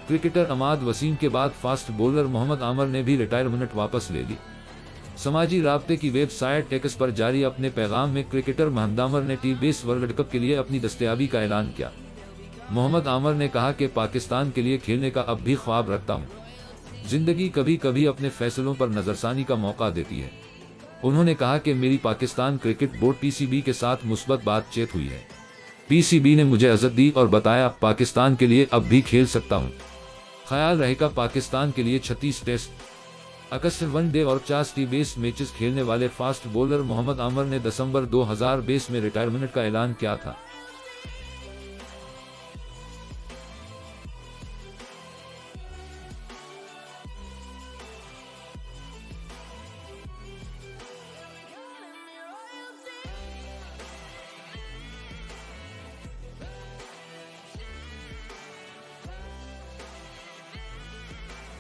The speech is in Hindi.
क्रिकेटर अमाद वसीम के बाद फास्ट बॉलर मोहम्मद आमर ने भी रिटायरमेंट वापस ले ली। समाजी राब्ते की वेबसाइट एक्स पर जारी अपने पैगाम में क्रिकेटर मोहम्मद आमर ने टी20 वर्ल्ड कप के लिए अपनी दस्तयाबी का ऐलान किया। मोहम्मद आमर ने कहा कि पाकिस्तान के लिए खेलने का अब भी ख्वाब रखता हूं। जिंदगी कभी कभी अपने फैसलों पर नजरसानी का मौका देती है। उन्होंने कहा कि मेरी पाकिस्तान क्रिकेट बोर्ड पीसीबी के साथ मुस्बत बातचीत हुई है। पीसीबी ने मुझे इजाजत दी और बताया पाकिस्तान के लिए अब भी खेल सकता हूं। ख्याल रहेगा पाकिस्तान के लिए 36 टेस्ट, 61 वनडे और 50 टी20 मैचेस खेलने वाले फास्ट बॉलर मोहम्मद आमर ने दिसंबर 2020 में रिटायरमेंट का ऐलान किया था।